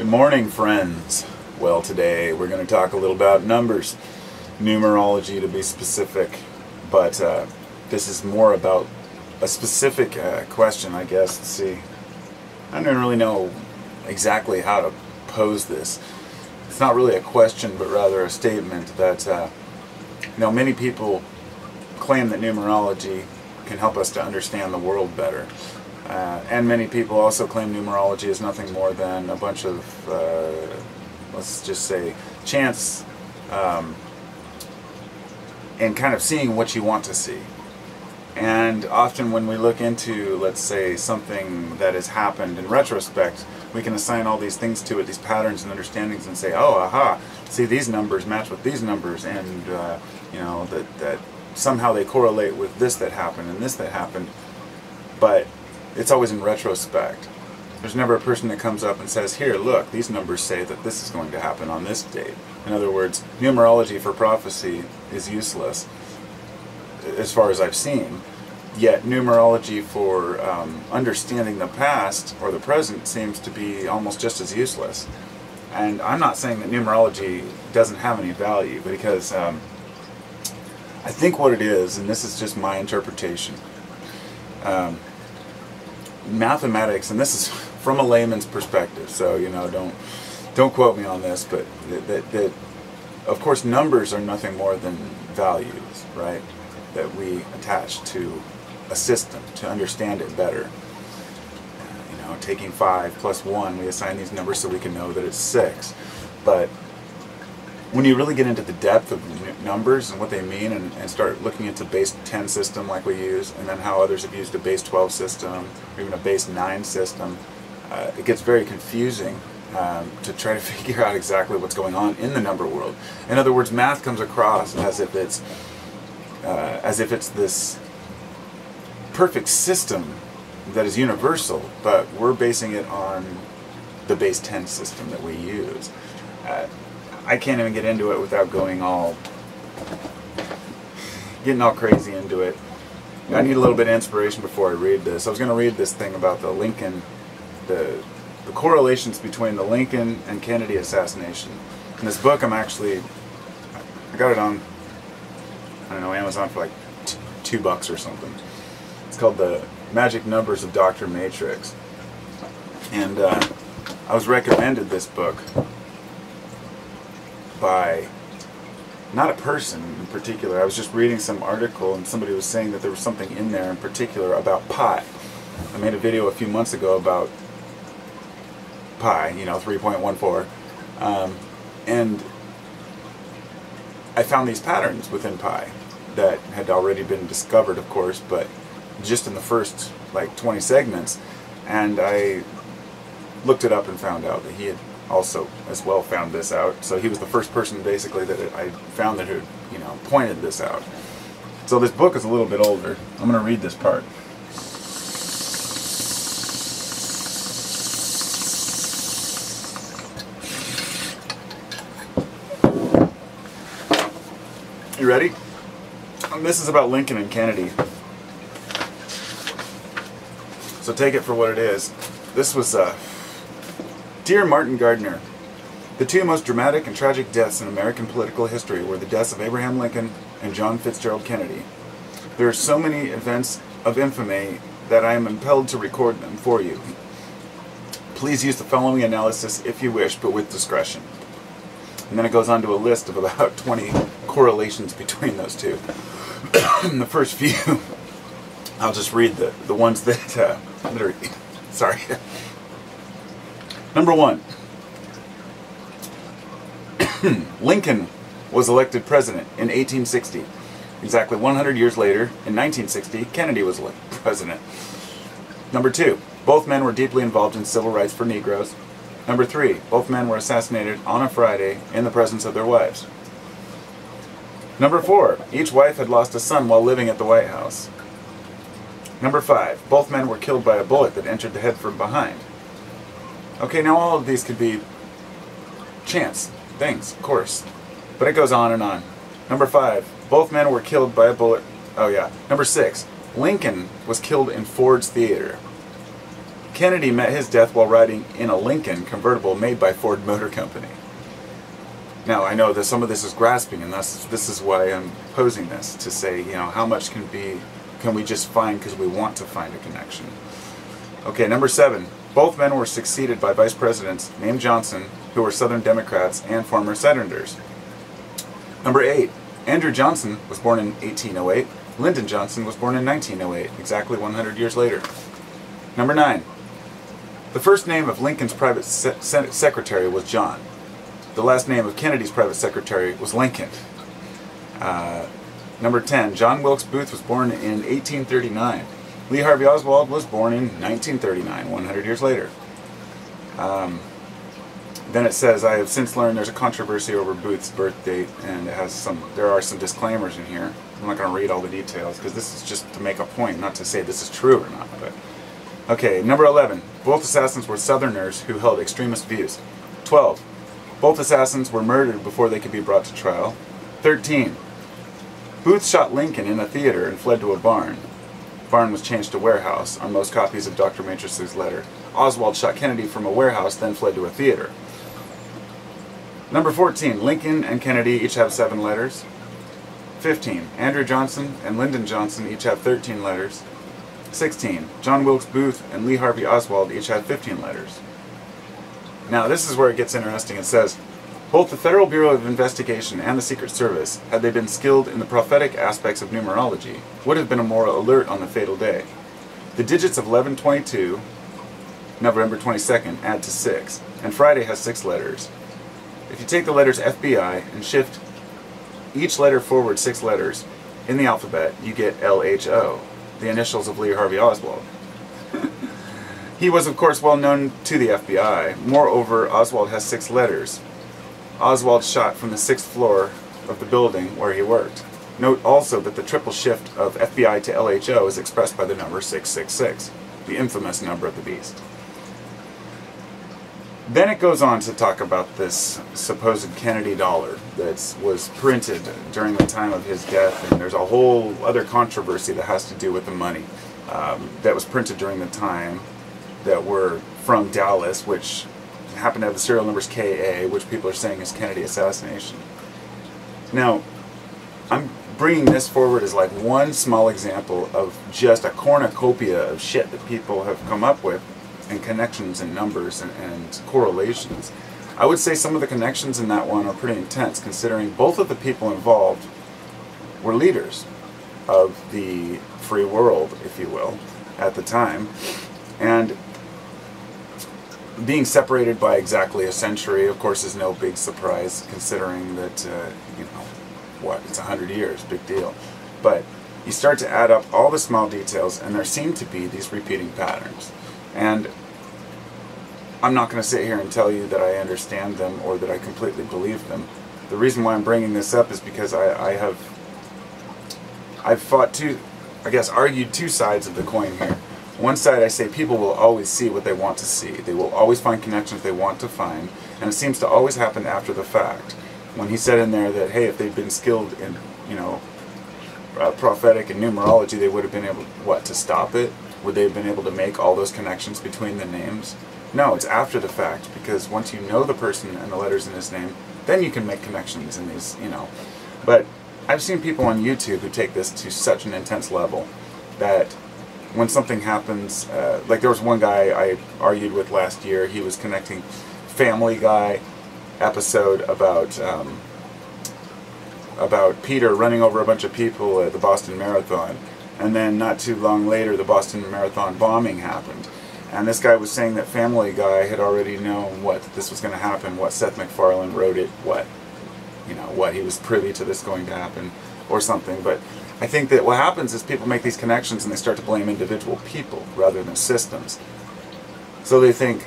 Good morning, friends. Well, today we're going to talk a little about numbers, numerology to be specific, but this is more about a specific question, I guess. Let's see. I don't really know exactly how to pose this. It's not really a question, but rather a statement that, many people claim that numerology can help us to understand the world better. And many people also claim numerology is nothing more than a bunch of, let's just say, chance and kind of seeing what you want to see. And often when we look into, let's say, something that has happened in retrospect, we can assign all these things to it, these patterns and understandings, and say, oh, aha, see, these numbers match with these numbers, and, that somehow they correlate with this that happened and this that happened. But it's always in retrospect. There's never a person that comes up and says, here, look, these numbers say that this is going to happen on this date. In other words, numerology for prophecy is useless, as far as I've seen. Yet numerology for understanding the past or the present seems to be almost just as useless. And I'm not saying that numerology doesn't have any value, because I think what it is, and this is just my interpretation, mathematics, and this is from a layman's perspective, so don't quote me on this, but that of course numbers are nothing more than values, right, that we attach to a system to understand it better. Taking 5 plus 1, we assign these numbers so we can know that it's 6. But when you really get into the depth of numbers and what they mean, and start looking into base 10 system like we use, and then how others have used a base 12 system, or even a base 9 system, it gets very confusing to try to figure out exactly what's going on in the number world. In other words, math comes across as if it's this perfect system that is universal, but we're basing it on the base 10 system that we use. I can't even get into it without getting all crazy into it. I need a little bit of inspiration before I read this. I was going to read this thing about the Lincoln, the correlations between the Lincoln and Kennedy assassination. In this book, I got it on, I don't know, Amazon for like $2 or something. It's called The Magic Numbers of Dr. Matrix. And I was recommended this book by not a person in particular. I was just reading some article, and somebody was saying that there was something in there in particular about pi. I made a video a few months ago about pi, 3.14, and I found these patterns within pi that had already been discovered, of course, but just in the first 20 segments, and I looked it up and found out that he had also as well found this out. So he was the first person basically that I found that had pointed this out. So this book is a little bit older. I'm going to read this part. You ready? This is about Lincoln and Kennedy. So take it for what it is. This was Dear Martin Gardner, the two most dramatic and tragic deaths in American political history were the deaths of Abraham Lincoln and John Fitzgerald Kennedy. There are so many events of infamy that I am impelled to record them for you. Please use the following analysis if you wish, but with discretion. And then it goes on to a list of about 20 correlations between those two. The first few, I'll just read the ones that are, sorry. Number 1. Lincoln was elected president in 1860. Exactly 100 years later, in 1960, Kennedy was elected president. Number 2. Both men were deeply involved in civil rights for Negroes. Number 3. Both men were assassinated on a Friday in the presence of their wives. Number 4. Each wife had lost a son while living at the White House. Number 5. Both men were killed by a bullet that entered the head from behind. Okay, now all of these could be chance things, of course, but it goes on and on. Number 5. Both men were killed by a bullet. Oh yeah. Number 6. Lincoln was killed in Ford's Theater. Kennedy met his death while riding in a Lincoln convertible made by Ford Motor Company. Now, I know that some of this is grasping, and this is why I'm posing this, to say, you know, how much can we just find because we want to find a connection. Okay, number 7. Both men were succeeded by vice presidents named Johnson, who were Southern Democrats and former senators. Number 8. Andrew Johnson was born in 1808. Lyndon Johnson was born in 1908, exactly 100 years later. Number 9. The first name of Lincoln's private secretary was John. The last name of Kennedy's private secretary was Lincoln. Number 10. John Wilkes Booth was born in 1839. Lee Harvey Oswald was born in 1939, 100 years later. Then it says, I have since learned there's a controversy over Booth's birth date, and there are some disclaimers in here. I'm not going to read all the details, because this is just to make a point, not to say this is true or not. But okay, number 11. Both assassins were Southerners who held extremist views. 12. Both assassins were murdered before they could be brought to trial. 13. Booth shot Lincoln in a theater and fled to a barn. Barn was changed to warehouse on most copies of Dr. Matrix's letter. Oswald shot Kennedy from a warehouse, then fled to a theater. Number 14. Lincoln and Kennedy each have 7 letters. 15. Andrew Johnson and Lyndon Johnson each have 13 letters. 16. John Wilkes Booth and Lee Harvey Oswald each have 15 letters. Now this is where it gets interesting. It says, both the Federal Bureau of Investigation and the Secret Service, had they been skilled in the prophetic aspects of numerology, would have been more alert on the fatal day. The digits of 11/22, November 22nd, add to 6, and Friday has 6 letters. If you take the letters FBI and shift each letter forward 6 letters in the alphabet, you get LHO, the initials of Lee Harvey Oswald. He was, of course, well known to the FBI. Moreover, Oswald has 6 letters. Oswald shot from the 6th floor of the building where he worked. Note also that the triple shift of FBI to LHO is expressed by the number 666, the infamous number of the beast. Then it goes on to talk about this supposed Kennedy dollar that was printed during the time of his death, and there's a whole other controversy that has to do with the money that was printed during the time that were from Dallas, which happened to have the serial numbers KA, which people are saying is Kennedy assassination. Now, I'm bringing this forward as like one small example of just a cornucopia of shit that people have come up with, and connections and numbers and correlations. I would say some of the connections in that one are pretty intense, considering both of the people involved were leaders of the free world, if you will, at the time, and being separated by exactly a century, of course, is no big surprise, considering that, you know, what, it's 100 years, big deal. But you start to add up all the small details, and there seem to be these repeating patterns. And I'm not going to sit here and tell you that I understand them or that I completely believe them. The reason why I'm bringing this up is because I've argued 2 sides of the coin here. One side, I say people will always see what they want to see. They will always find connections they want to find, and it seems to always happen after the fact. When he said in there that, hey, if they'd been skilled in, you know, prophetic and numerology, they would have been able, what, to stop it? Would they have been able to make all those connections between the names? No, it's after the fact, because once you know the person and the letters in his name, then you can make connections in these, you know. But I've seen people on YouTube who take this to such an intense level that when something happens, like there was one guy I argued with last year, he was connecting Family Guy episode about Peter running over a bunch of people at the Boston Marathon, and then not too long later the Boston Marathon bombing happened. And this guy was saying that Family Guy had already known what this was going to happen, what Seth MacFarlane wrote it, what, you know, what he was privy to this going to happen, or something. But I think that what happens is people make these connections and they start to blame individual people rather than systems. So they think,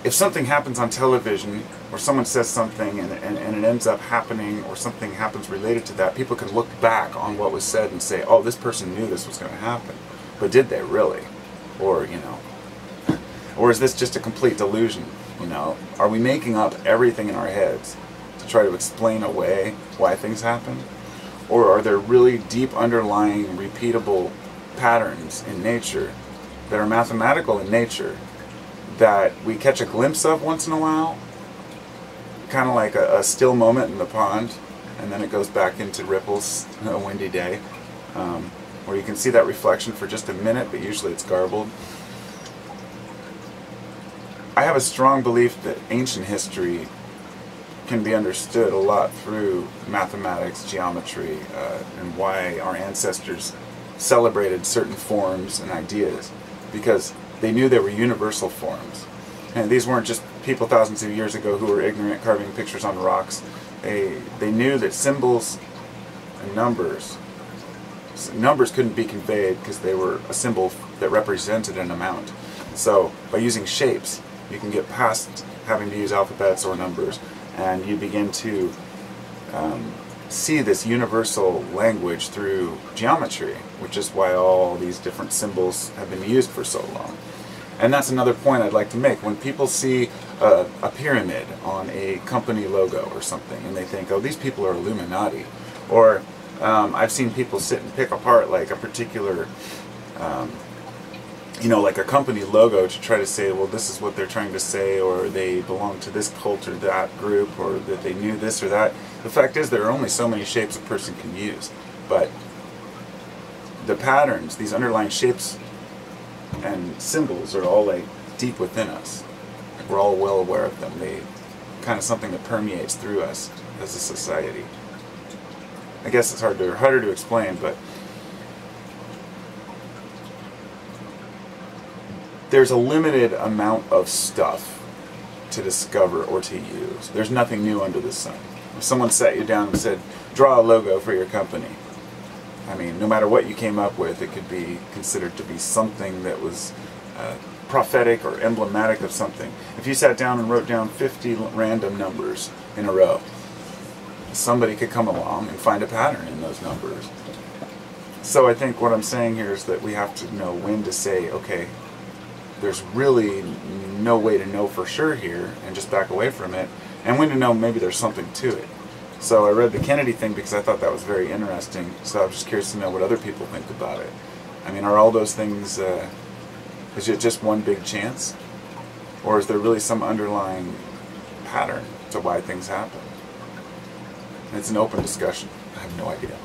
if something happens on television, or someone says something and it ends up happening, or something happens related to that, people can look back on what was said and say, oh, this person knew this was going to happen. But did they really? Or, you know, or is this just a complete delusion? You know, are we making up everything in our heads to try to explain away why things happen? Or are there really deep underlying repeatable patterns in nature that are mathematical in nature that we catch a glimpse of once in a while, kind of like a still moment in the pond, and then it goes back into ripples on a windy day, where you can see that reflection for just a minute, but usually it's garbled. I have a strong belief that ancient history can be understood a lot through mathematics, geometry, and why our ancestors celebrated certain forms and ideas, because they knew they were universal forms. And these weren't just people thousands of years ago who were ignorant carving pictures on rocks. They knew that symbols and numbers couldn't be conveyed because they were a symbol that represented an amount. So by using shapes, you can get past having to use alphabets or numbers, and you begin to see this universal language through geometry, which is why all these different symbols have been used for so long. And that's another point I'd like to make. When people see a pyramid on a company logo or something, and they think, oh, these people are Illuminati, or I've seen people sit and pick apart like a particular like a company logo to try to say, well, this is what they're trying to say, or they belong to this cult or that group, or that they knew this or that. The fact is, there are only so many shapes a person can use, but the patterns, these underlying shapes and symbols, are all like deep within us. We're all well aware of them. They kind of something that permeates through us as a society. I guess it's harder to explain, but there's a limited amount of stuff to discover or to use. There's nothing new under the sun. If someone sat you down and said, draw a logo for your company, I mean, no matter what you came up with, it could be considered to be something that was prophetic or emblematic of something. If you sat down and wrote down 50 random numbers in a row, somebody could come along and find a pattern in those numbers. So I think what I'm saying here is that we have to know when to say, okay, there's really no way to know for sure here, and just back away from it, and when to know maybe there's something to it. So I read the Kennedy thing because I thought that was very interesting, so I was just curious to know what other people think about it. I mean, are all those things, is it just one big chance? Or is there really some underlying pattern to why things happen? And it's an open discussion. I have no idea.